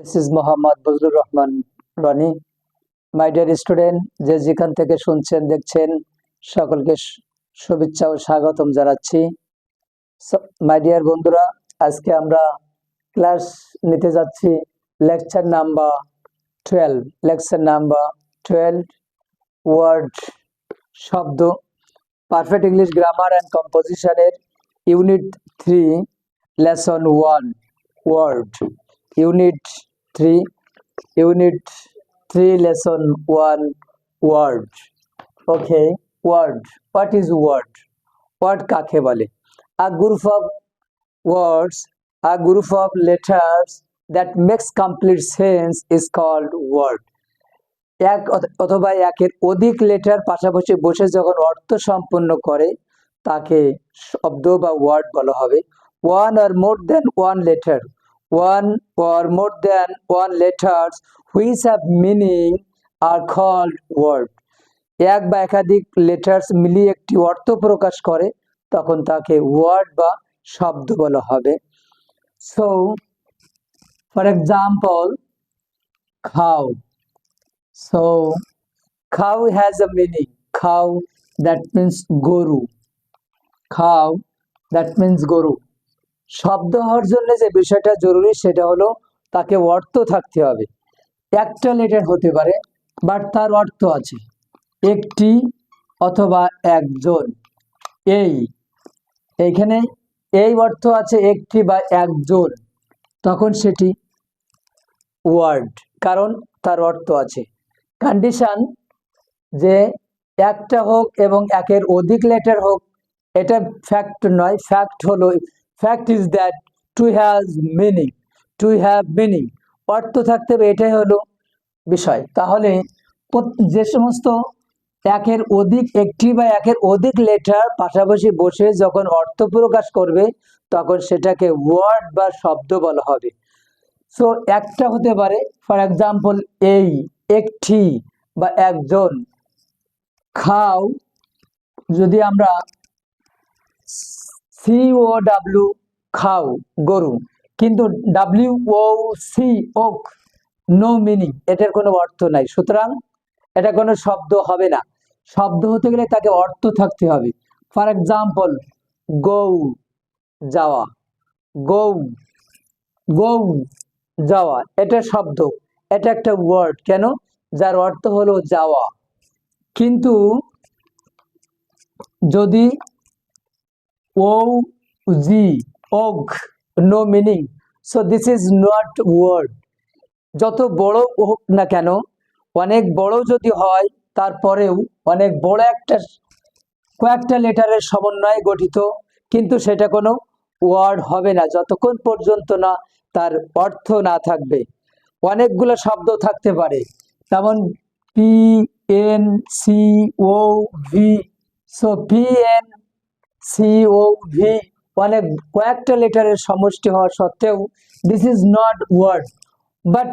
This is Mohammad Bajlur Rahman Rani. My dear student, যে যেখান থেকে শুনছেন দেখছেন সকলকে শুভেচ্ছা ও স্বাগতম জানাচ্ছি। মাই ডিয়ার বন্ধুরা, আজকে আমরা ক্লাস নিতে যাচ্ছি লেকচার নাম্বার 12 ওয়ার্ড শব্দ পারফেক্ট ইংলিশ গ্রামার অ্যান্ড কম্পোজিশনের unit 3 lesson 1 word Unit 3 lesson 1 word. Okay, word. What is word? Word কাকে বলে? A group of words, a group of letters that makes complete sense is called word. এক অথবা একের অধিক letter পাশাপাশি বসে যখন অর্থ সম্পন্ন করে তাকে শব্দ বা ওয়ার্ড বলা হবে। One or more than one letter. One or more than one letters which have meaning are called word. এক বা একাধিক লেটার্স মিলিয়ে একটি অর্থ প্রকাশ করে তখন তাকে ওয়ার্ড বা শব্দ বলা হবে। So, for example, cow. So, cow has a meaning. Cow, that means গরু. Cow, that means গরু। শব্দ হওয়ার জন্য যে বিষয়টা জরুরি সেটা হলো তাকে অর্থ থাকতে হবে। একটা লেটার হতে পারে বাট তার অর্থ আছে, একটি অথবা একজন। এইখানে এই অর্থ আছে একটি বা একজন, তখন সেটি ওয়ার্ড, কারণ তার অর্থ আছে। কন্ডিশন যে একটা হোক এবং একের অধিক লেটার হোক এটা ফ্যাক্ট নয়। Fact is that to have meaning, অর্থ থাকতে হবে, এটাই হলো বিষয়। তাহলে যে সমস্ত একের অধিক একটি বা একের অধিক লেটার পাশাপাশি বসে যখন অর্থ প্রকাশ করবে তখন সেটাকে ওয়ার্ড বা শব্দ বলা হবে। সো একটা হতে পারে, ফর এক্সাম্পল এই, একটি বা একজন। খাও, যদি আমরা COW খাও গরু, কিন্তু WOC ওক নো মিনিং, এটার কোনো অর্থ নাই, সুতরাং এটা কোনো শব্দ হবে না। শব্দ হতে গেলে তাকে অর্থ থাকতে হবে। ফর এক্সাম্পল গৌ যাওয়া, গৌ যাওয়া, এটা শব্দ, এটা একটা ওয়ার্ড। কেন? যার অর্থ হলো যাওয়া। কিন্তু যদি ওক no meaning, so this is not word. যত বড় হোক না কেন, অনেক বড় যদি হয় তারপরেও অনেক বড় কয়েকটা লেটারের সমন্বয়ে গঠিত, কিন্তু সেটা কোনো ওয়ার্ড হবে না যতক্ষণ পর্যন্ত না তার অর্থ না থাকবে। অনেকগুলো শব্দ থাকতে পারে, যেমন PNCOV, সো PNCOV অনেক কয়েকটা লেটারের সমষ্টি হওয়া সত্ত্বেও this is not word, but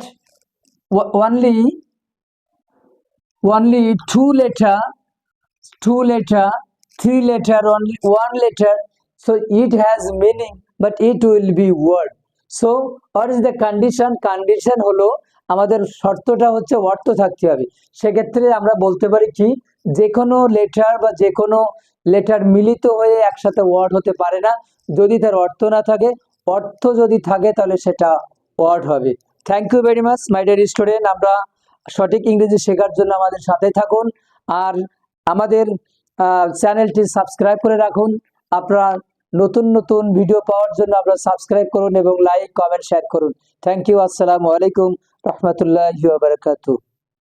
only two letter, three letter, only one letter, so it has meaning but it will be word. So what is the condition? Condition হলো আমাদের শর্তটা হচ্ছে অর্থ থাকতে হবে। সেক্ষেত্রে আমরা বলতে পারি কি, যে কোনো লেটার বা যে কোনো লেটার মিলিত হয়ে একসাথে ওয়ার্ড হতে পারে না যদি তার অর্থ না থাকে। অর্থ যদি থাকে তাহলে সেটা ওয়ার্ড হবে। Thank you very much my dear student. আমরা সঠিক ইংরেজি শেখার জন্য আমাদের সাথে থাকুন আর আমাদের চ্যানেলটি সাবস্ক্রাইব করে রাখুন। আপনারা নতুন নতুন ভিডিও পাওয়ার জন্য আপনারা সাবস্ক্রাইব করুন এবং লাইক, কমেন্ট, শেয়ার করুন। Thank you. আসসালামু আলাইকুম রহমতুল্লাহি ওয়া বারাকাতুহু।